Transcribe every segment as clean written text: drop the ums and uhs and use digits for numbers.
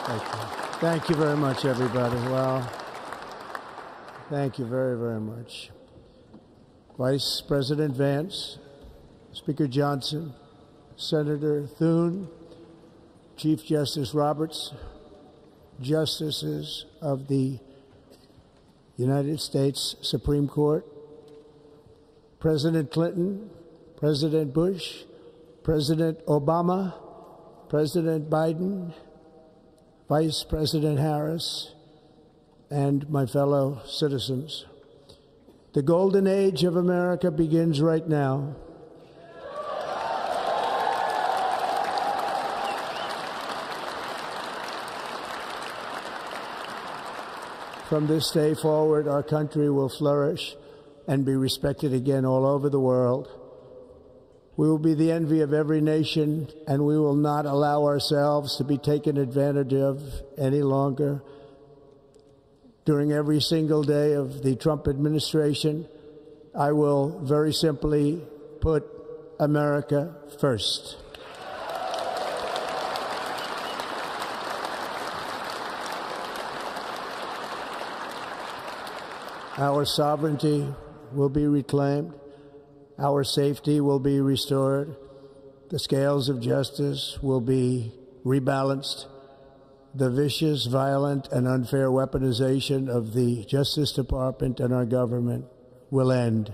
Thank you. Thank you very much, everybody. Well, thank you very, very much. Vice President Vance, Speaker Johnson, Senator Thune, Chief Justice Roberts, Justices of the United States Supreme Court, President Clinton, President Bush, President Obama, President Biden, Vice President Harris, and my fellow citizens. The golden age of America begins right now. From this day forward, our country will flourish and be respected again all over the world. We will be the envy of every nation, and we will not allow ourselves to be taken advantage of any longer. During every single day of the Trump administration, I will very simply put America first. Our sovereignty will be reclaimed. Our safety will be restored. The scales of justice will be rebalanced. The vicious, violent, and unfair weaponization of the Justice Department and our government will end.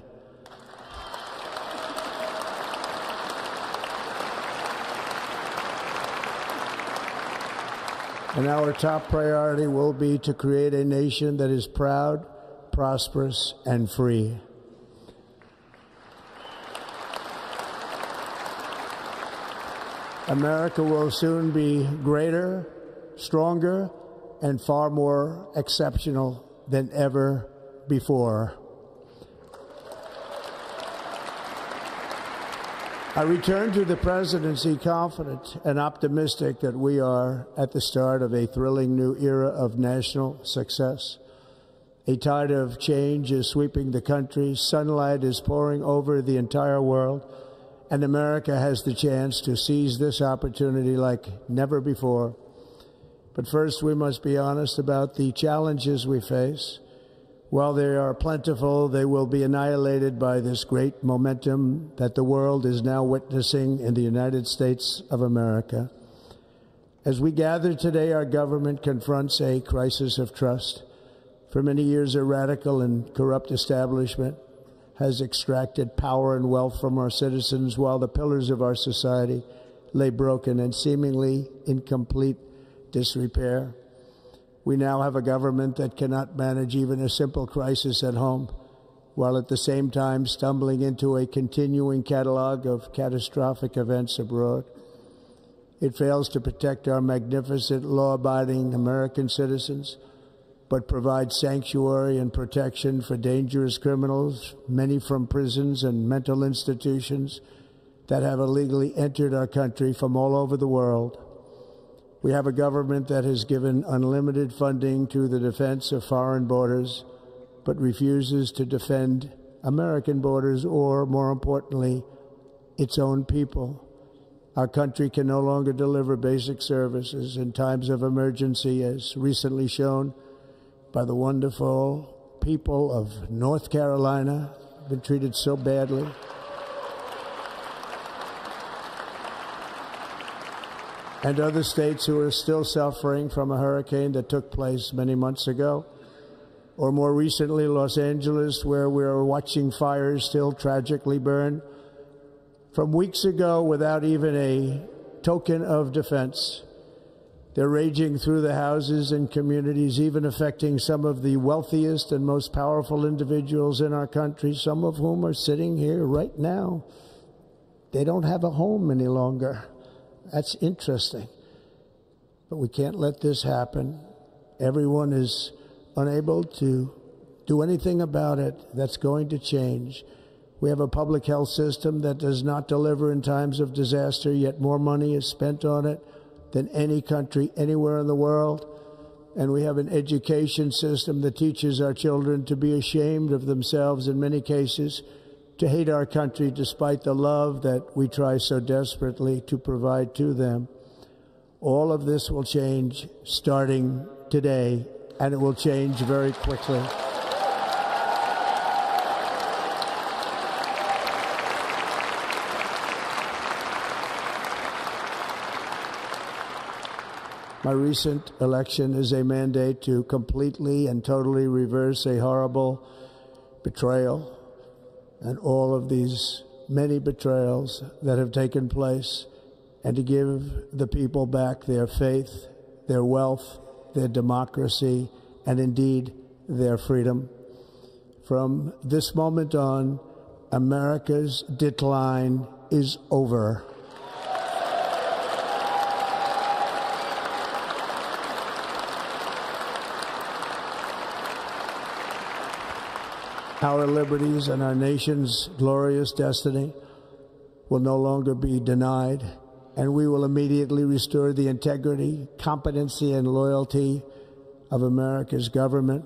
And our top priority will be to create a nation that is proud, prosperous, and free. America will soon be greater, stronger, and far more exceptional than ever before. I return to the presidency confident and optimistic that we are at the start of a thrilling new era of national success. A tide of change is sweeping the country. Sunlight is pouring over the entire world. And America has the chance to seize this opportunity like never before. But first, we must be honest about the challenges we face. While they are plentiful, they will be annihilated by this great momentum that the world is now witnessing in the United States of America. As we gather today, our government confronts a crisis of trust. For many years, a radical and corrupt establishment has extracted power and wealth from our citizens while the pillars of our society lay broken and seemingly in complete disrepair. We now have a government that cannot manage even a simple crisis at home, while at the same time stumbling into a continuing catalog of catastrophic events abroad. It fails to protect our magnificent, law-abiding American citizens, but provides sanctuary and protection for dangerous criminals, many from prisons and mental institutions that have illegally entered our country from all over the world. We have a government that has given unlimited funding to the defense of foreign borders, but refuses to defend American borders or, more importantly, its own people. Our country can no longer deliver basic services in times of emergency, as recently shown by the wonderful people of North Carolina, been treated so badly. And other states who are still suffering from a hurricane that took place many months ago. Or more recently, Los Angeles, where we are watching fires still tragically burn from weeks ago without even a token of defense. They're raging through the houses and communities, even affecting some of the wealthiest and most powerful individuals in our country, some of whom are sitting here right now. They don't have a home any longer. That's interesting. But we can't let this happen. Everyone is unable to do anything about it. That's going to change. We have a public health system that does not deliver in times of disaster, yet more money is spent on it than any country anywhere in the world. And we have an education system that teaches our children to be ashamed of themselves in many cases, to hate our country despite the love that we try so desperately to provide to them. All of this will change starting today, and it will change very quickly. My recent election is a mandate to completely and totally reverse a horrible betrayal and all of these many betrayals that have taken place, and to give the people back their faith, their wealth, their democracy, and indeed their freedom. From this moment on, America's decline is over. Our liberties and our nation's glorious destiny will no longer be denied, and we will immediately restore the integrity, competency, and loyalty of America's government.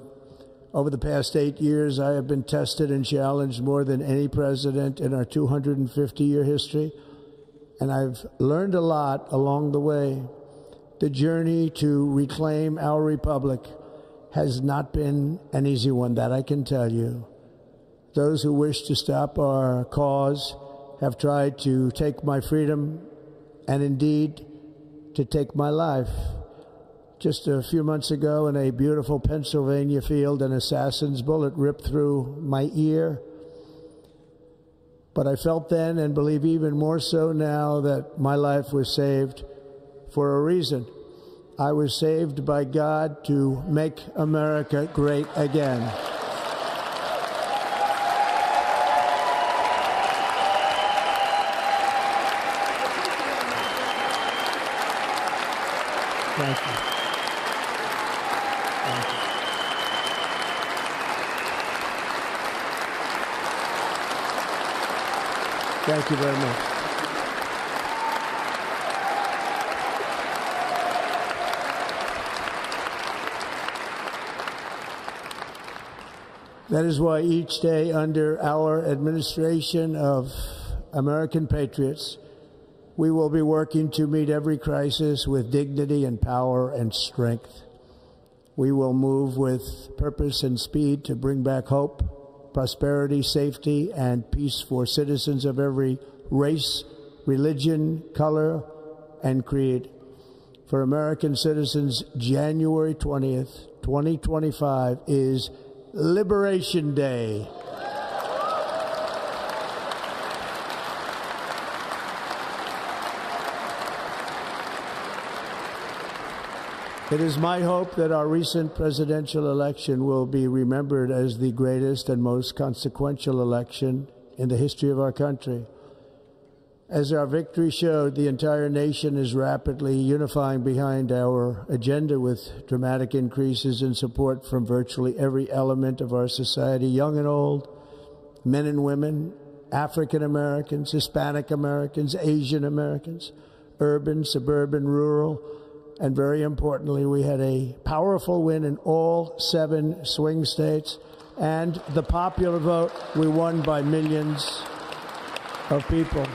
Over the past 8 years, I have been tested and challenged more than any president in our 250-year history, and I've learned a lot along the way. The journey to reclaim our republic has not been an easy one, that I can tell you. Those who wish to stop our cause have tried to take my freedom and indeed to take my life. Just a few months ago in a beautiful Pennsylvania field, an assassin's bullet ripped through my ear. But I felt then, and believe even more so now, that my life was saved for a reason. I was saved by God to make America great again. Thank you. Thank you. Thank you very much. That is why each day under our administration of American patriots, we will be working to meet every crisis with dignity and power and strength. We will move with purpose and speed to bring back hope, prosperity, safety, and peace for citizens of every race, religion, color, and creed. For American citizens, January 20th, 2025 is Liberation Day. It is my hope that our recent presidential election will be remembered as the greatest and most consequential election in the history of our country. As our victory showed, the entire nation is rapidly unifying behind our agenda with dramatic increases in support from virtually every element of our society, young and old, men and women, African Americans, Hispanic Americans, Asian Americans, urban, suburban, rural, and very importantly, we had a powerful win in all 7 swing states, and the popular vote, we won by millions of people.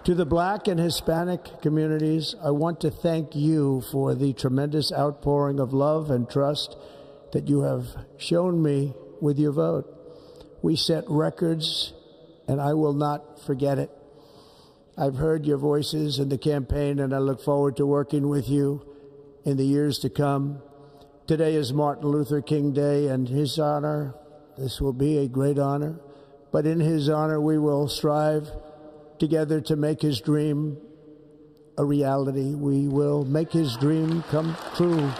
To the Black and Hispanic communities, I want to thank you for the tremendous outpouring of love and trust that you have shown me with your vote. We set records, and I will not forget it. I've heard your voices in the campaign, and I look forward to working with you in the years to come. Today is Martin Luther King Day, and his honor, this will be a great honor, but in his honor we will strive together to make his dream a reality. We will make his dream come true.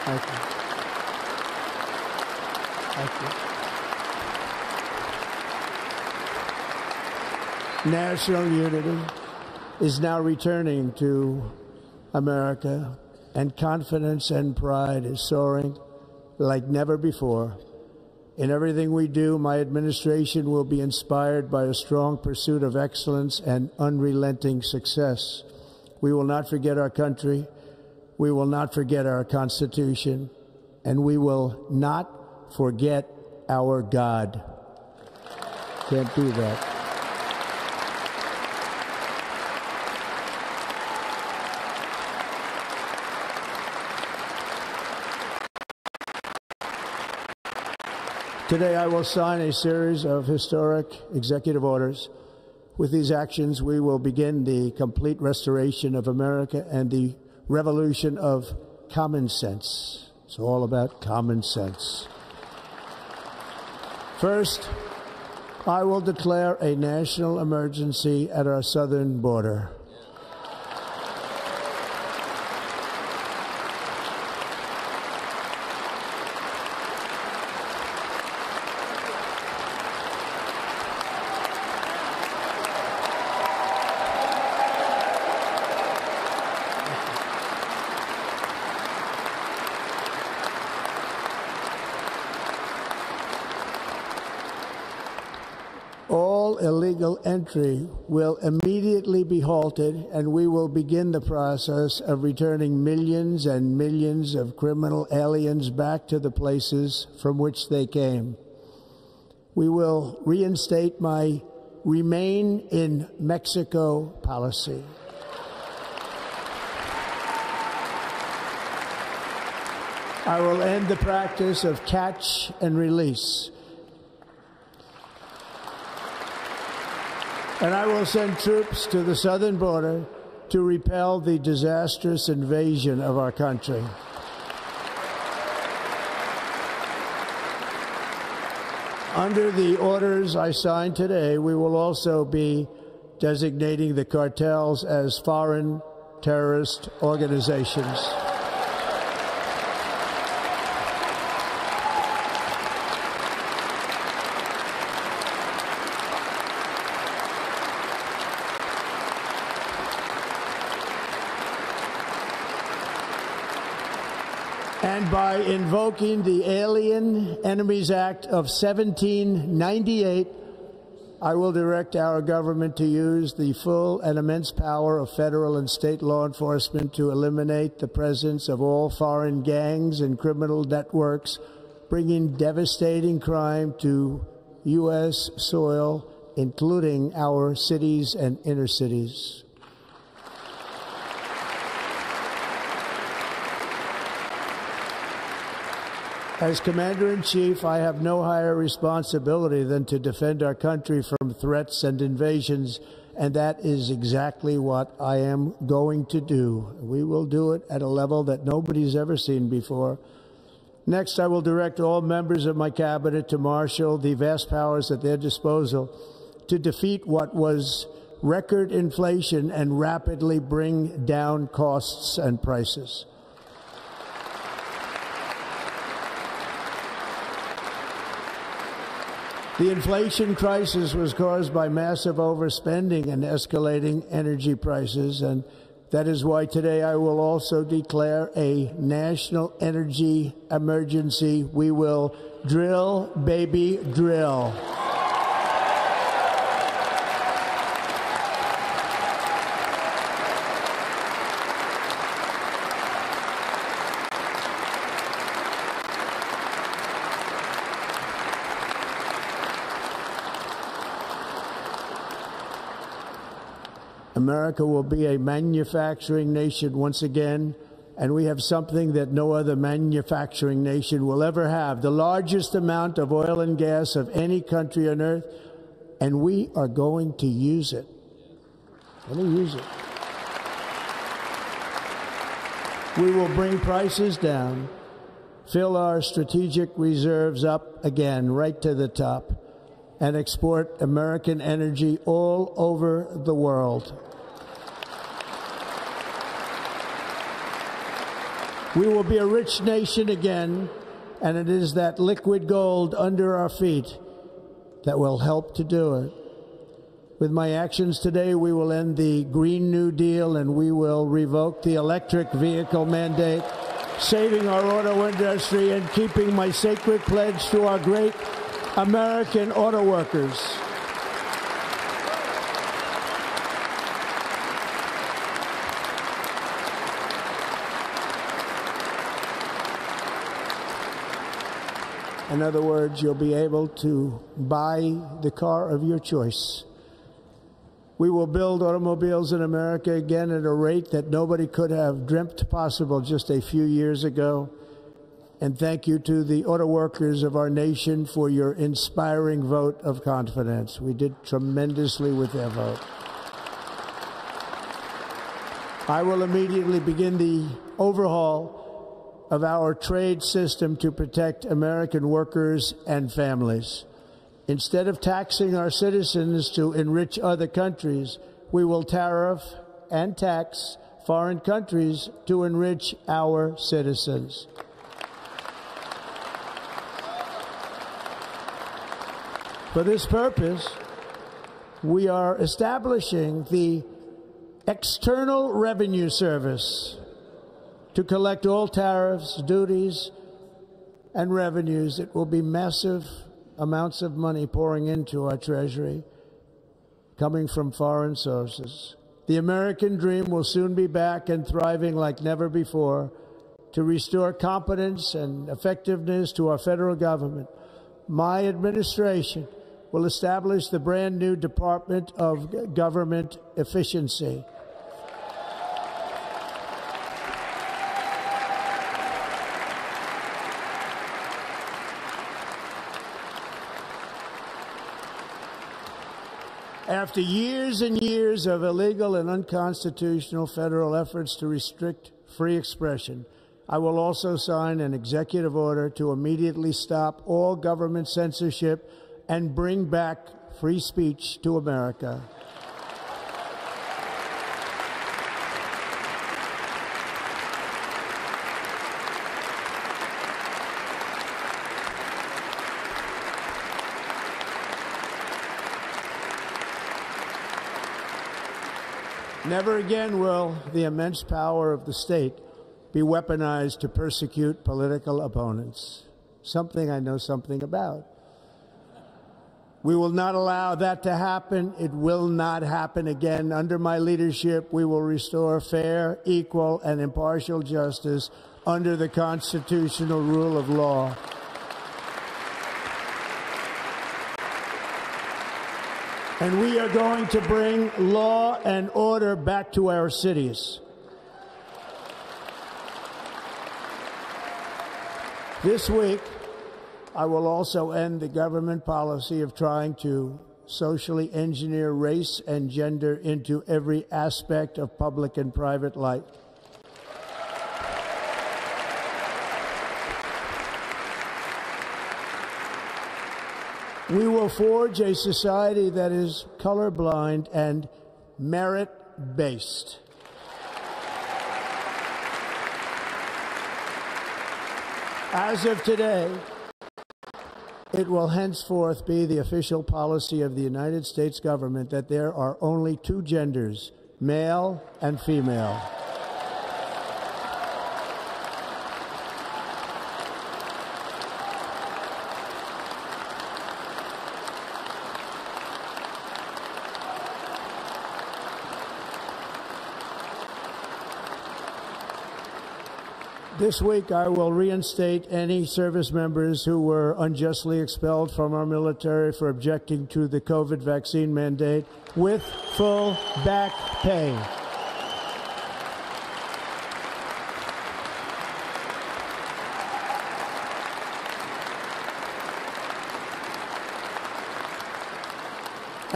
Thank you. Thank you. National unity is now returning to America, and confidence and pride is soaring like never before. In everything we do, my administration will be inspired by a strong pursuit of excellence and unrelenting success. We will not forget our country. we will not forget our Constitution, and we will not forget our God. Can't do that. Today I will sign a series of historic executive orders. With these actions, we will begin the complete restoration of America and the revolution of common sense. It's all about common sense. First, I will declare a national emergency at our southern border. All illegal entry will immediately be halted, and we will begin the process of returning millions and millions of criminal aliens back to the places from which they came. We will reinstate my Remain in Mexico policy. I will end the practice of catch and release. And I will send troops to the southern border to repel the disastrous invasion of our country. Under the orders I signed today, we will also be designating the cartels as foreign terrorist organizations. And by invoking the Alien Enemies Act of 1798, I will direct our government to use the full and immense power of federal and state law enforcement to eliminate the presence of all foreign gangs and criminal networks, bringing devastating crime to U.S. soil, including our cities and inner cities. As Commander-in-Chief, I have no higher responsibility than to defend our country from threats and invasions, and that is exactly what I am going to do. We will do it at a level that nobody's ever seen before. Next, I will direct all members of my cabinet to marshal the vast powers at their disposal to defeat what was record inflation and rapidly bring down costs and prices. The inflation crisis was caused by massive overspending and escalating energy prices, and that is why today I will also declare a national energy emergency. We will drill, baby, drill. America will be a manufacturing nation once again, and we have something that no other manufacturing nation will ever have, the largest amount of oil and gas of any country on earth, and we are going to use it. Let me use it. We will bring prices down, fill our strategic reserves up again, right to the top, and export American energy all over the world. We will be a rich nation again, and it is that liquid gold under our feet that will help to do it. With my actions today, we will end the Green New Deal, and we will revoke the electric vehicle mandate, saving our auto industry and keeping my sacred pledge to our great American auto workers. In other words, you'll be able to buy the car of your choice. We will build automobiles in America again at a rate that nobody could have dreamt possible just a few years ago. And thank you to the auto workers of our nation for your inspiring vote of confidence. We did tremendously with their vote. I will immediately begin the overhaul of our trade system to protect American workers and families. Instead of taxing our citizens to enrich other countries, we will tariff and tax foreign countries to enrich our citizens. For this purpose, we are establishing the External Revenue Service to collect all tariffs, duties, and revenues. It will be massive amounts of money pouring into our treasury, coming from foreign sources. The American dream will soon be back and thriving like never before to restore competence and effectiveness to our federal government. My administration will establish the brand new Department of Government Efficiency. After years and years of illegal and unconstitutional federal efforts to restrict free expression, I will also sign an executive order to immediately stop all government censorship and bring back free speech to America. Never again will the immense power of the state be weaponized to persecute political opponents, something I know something about. We will not allow that to happen. It will not happen again. Under my leadership, we will restore fair, equal, and impartial justice under the constitutional rule of law. And we are going to bring law and order back to our cities. This week, I will also end the government policy of trying to socially engineer race and gender into every aspect of public and private life. We will forge a society that is colorblind and merit-based. As of today, it will henceforth be the official policy of the United States government that there are only two genders, male and female. This week, I will reinstate any service members who were unjustly expelled from our military for objecting to the COVID vaccine mandate with full back pay.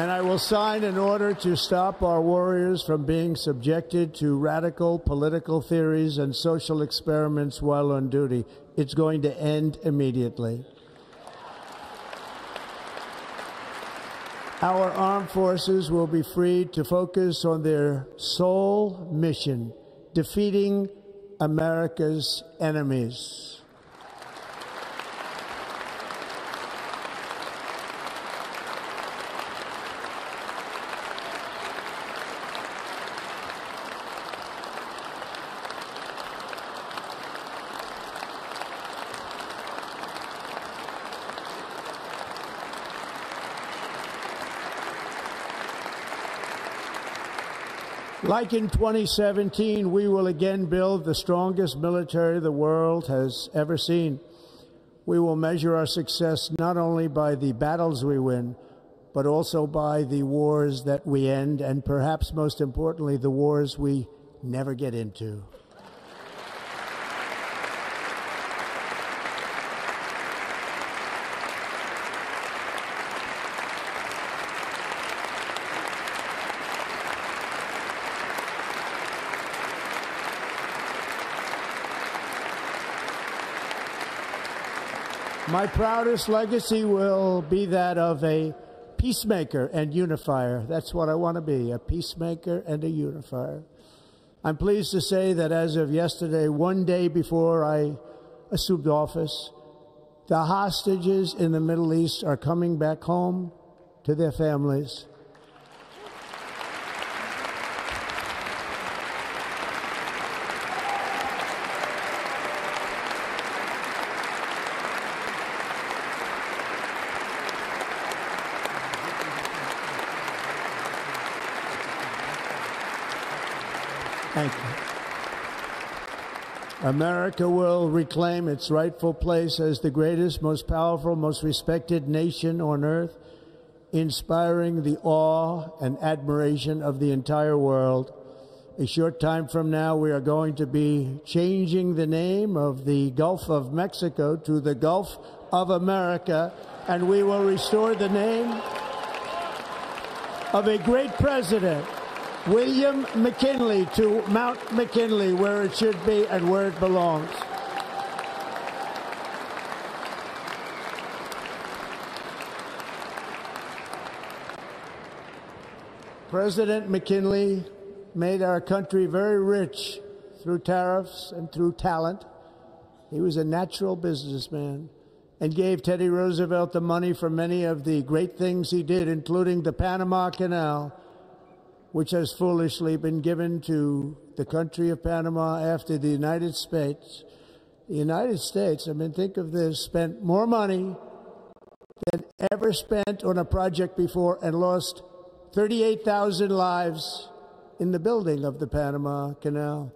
And I will sign an order to stop our warriors from being subjected to radical political theories and social experiments while on duty. It's going to end immediately. Our armed forces will be free to focus on their sole mission, defeating America's enemies. Like in 2017, we will again build the strongest military the world has ever seen. We will measure our success not only by the battles we win, but also by the wars that we end, and perhaps most importantly, the wars we never get into. My proudest legacy will be that of a peacemaker and unifier. That's what I want to be, a peacemaker and a unifier. I'm pleased to say that as of yesterday, one day before I assumed office, the hostages in the Middle East are coming back home to their families. Thank you. America will reclaim its rightful place as the greatest, most powerful, most respected nation on earth, inspiring the awe and admiration of the entire world. A short time from now, we are going to be changing the name of the Gulf of Mexico to the Gulf of America, and we will restore the name of a great president, William McKinley, to Mount McKinley, where it should be and where it belongs. President McKinley made our country very rich through tariffs and through talent. He was a natural businessman and gave Teddy Roosevelt the money for many of the great things he did, including the Panama Canal, which has foolishly been given to the country of Panama after the United States. The United States, I mean, think of this, spent more money than ever spent on a project before and lost 38,000 lives in the building of the Panama Canal.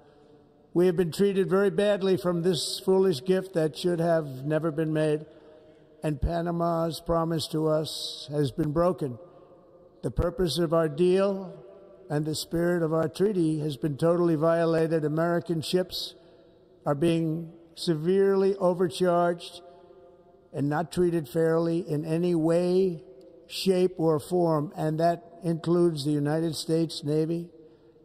We have been treated very badly from this foolish gift that should have never been made, and Panama's promise to us has been broken. The purpose of our deal and the spirit of our treaty has been totally violated. American ships are being severely overcharged and not treated fairly in any way, shape, or form, and that includes the United States Navy.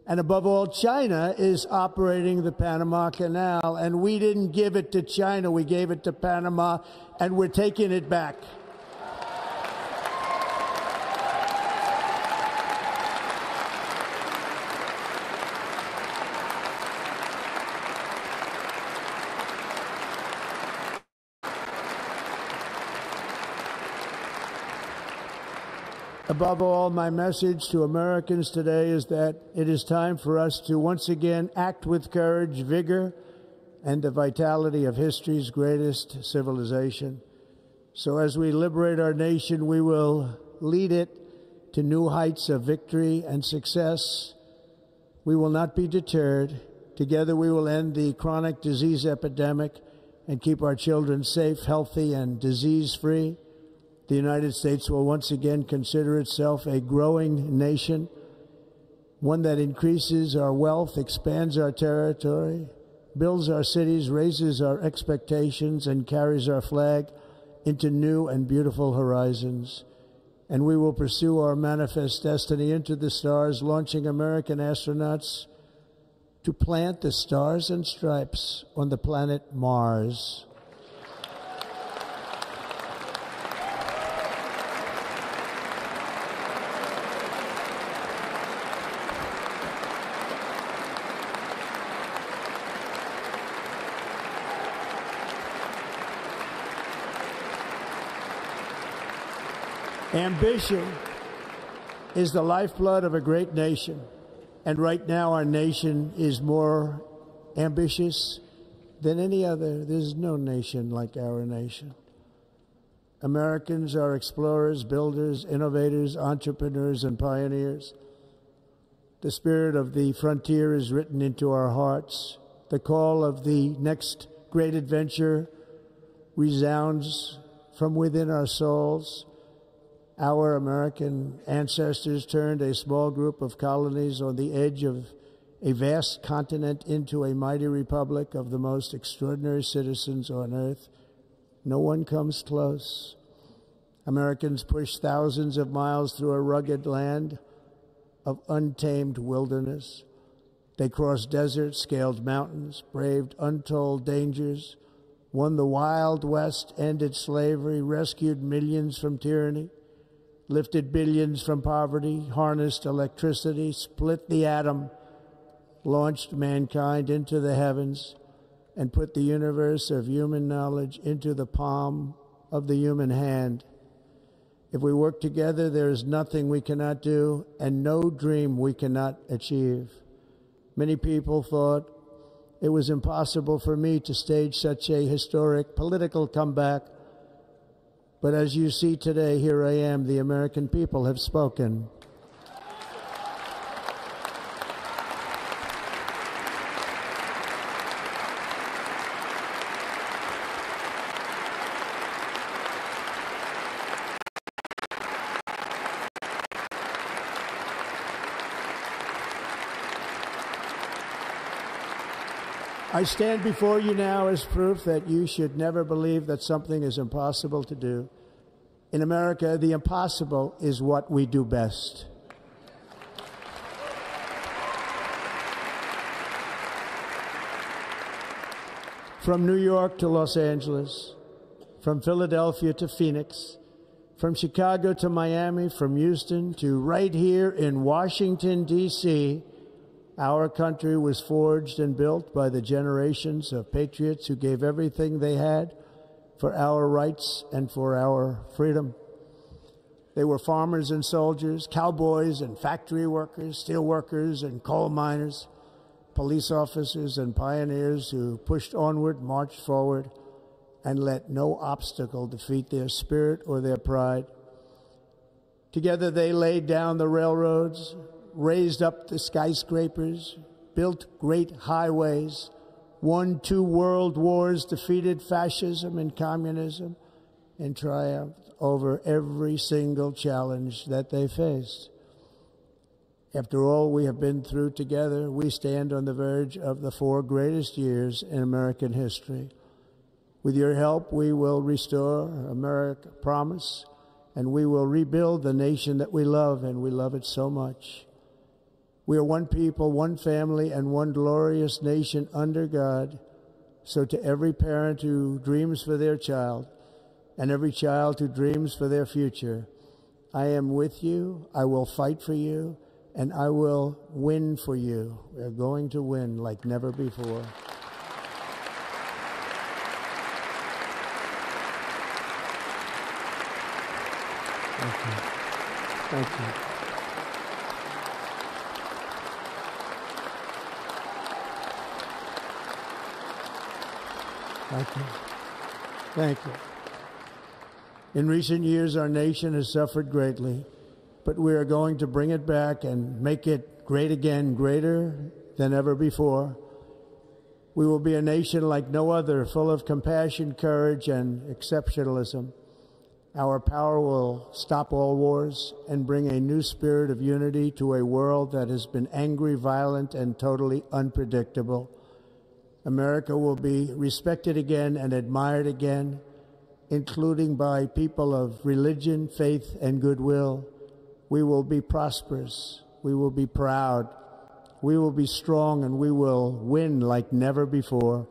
And above all, China is operating the Panama Canal, and we didn't give it to China, we gave it to Panama, and we're taking it back. Above all, my message to Americans today is that it is time for us to once again act with courage, vigor, and the vitality of history's greatest civilization. So as we liberate our nation, we will lead it to new heights of victory and success. We will not be deterred. Together we will end the chronic disease epidemic and keep our children safe, healthy, and disease-free. The United States will once again consider itself a growing nation, one that increases our wealth, expands our territory, builds our cities, raises our expectations, and carries our flag into new and beautiful horizons. And we will pursue our manifest destiny into the stars, launching American astronauts to plant the stars and stripes on the planet Mars. Ambition is the lifeblood of a great nation, and right now our nation is more ambitious than any other. There's no nation like our nation. Americans are explorers, builders, innovators, entrepreneurs, and pioneers. The spirit of the frontier is written into our hearts. The call of the next great adventure resounds from within our souls. Our American ancestors turned a small group of colonies on the edge of a vast continent into a mighty republic of the most extraordinary citizens on earth. No one comes close. Americans pushed thousands of miles through a rugged land of untamed wilderness. They crossed deserts, scaled mountains, braved untold dangers, won the Wild West, ended slavery, rescued millions from tyranny, lifted billions from poverty, harnessed electricity, split the atom, launched mankind into the heavens, and put the universe of human knowledge into the palm of the human hand. If we work together, there is nothing we cannot do and no dream we cannot achieve. Many people thought it was impossible for me to stage such a historic political comeback. But as you see today, here I am. The American people have spoken. I stand before you now as proof that you should never believe that something is impossible to do. In America, the impossible is what we do best. From New York to Los Angeles, from Philadelphia to Phoenix, from Chicago to Miami, from Houston to right here in Washington, D.C., our country was forged and built by the generations of patriots who gave everything they had for our rights and for our freedom. They were farmers and soldiers, cowboys and factory workers, steel workers and coal miners, police officers and pioneers who pushed onward, marched forward, and let no obstacle defeat their spirit or their pride. Together they laid down the railroads, raised up the skyscrapers, built great highways, won 2 world wars, defeated fascism and communism, and triumphed over every single challenge that they faced. After all we have been through together, we stand on the verge of the 4 greatest years in American history. With your help, we will restore America, promise, and we will rebuild the nation that we love, and we love it so much. We are one people, one family, and one glorious nation under God. So to every parent who dreams for their child, and every child who dreams for their future, I am with you, I will fight for you, and I will win for you. We are going to win like never before. Thank you. Thank you. Thank you. Thank you. In recent years, our nation has suffered greatly, but we are going to bring it back and make it great again, greater than ever before. We will be a nation like no other, full of compassion, courage, and exceptionalism. Our power will stop all wars and bring a new spirit of unity to a world that has been angry, violent, and totally unpredictable. America will be respected again and admired again, including by people of religion, faith, and goodwill. We will be prosperous. We will be proud. We will be strong, and we will win like never before.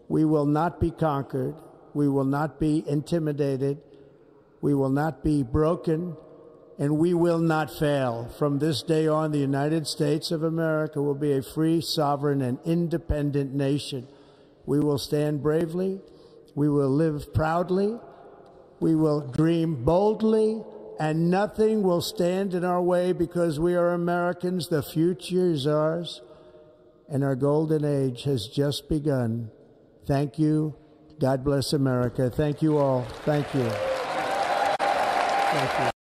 We will not be conquered. We will not be intimidated. We will not be broken, and we will not fail. From this day on, the United States of America will be a free, sovereign, and independent nation. We will stand bravely. We will live proudly. We will dream boldly, and nothing will stand in our way because we are Americans. The future is ours, and our golden age has just begun. Thank you. God bless America. Thank you all. Thank you. Thank you.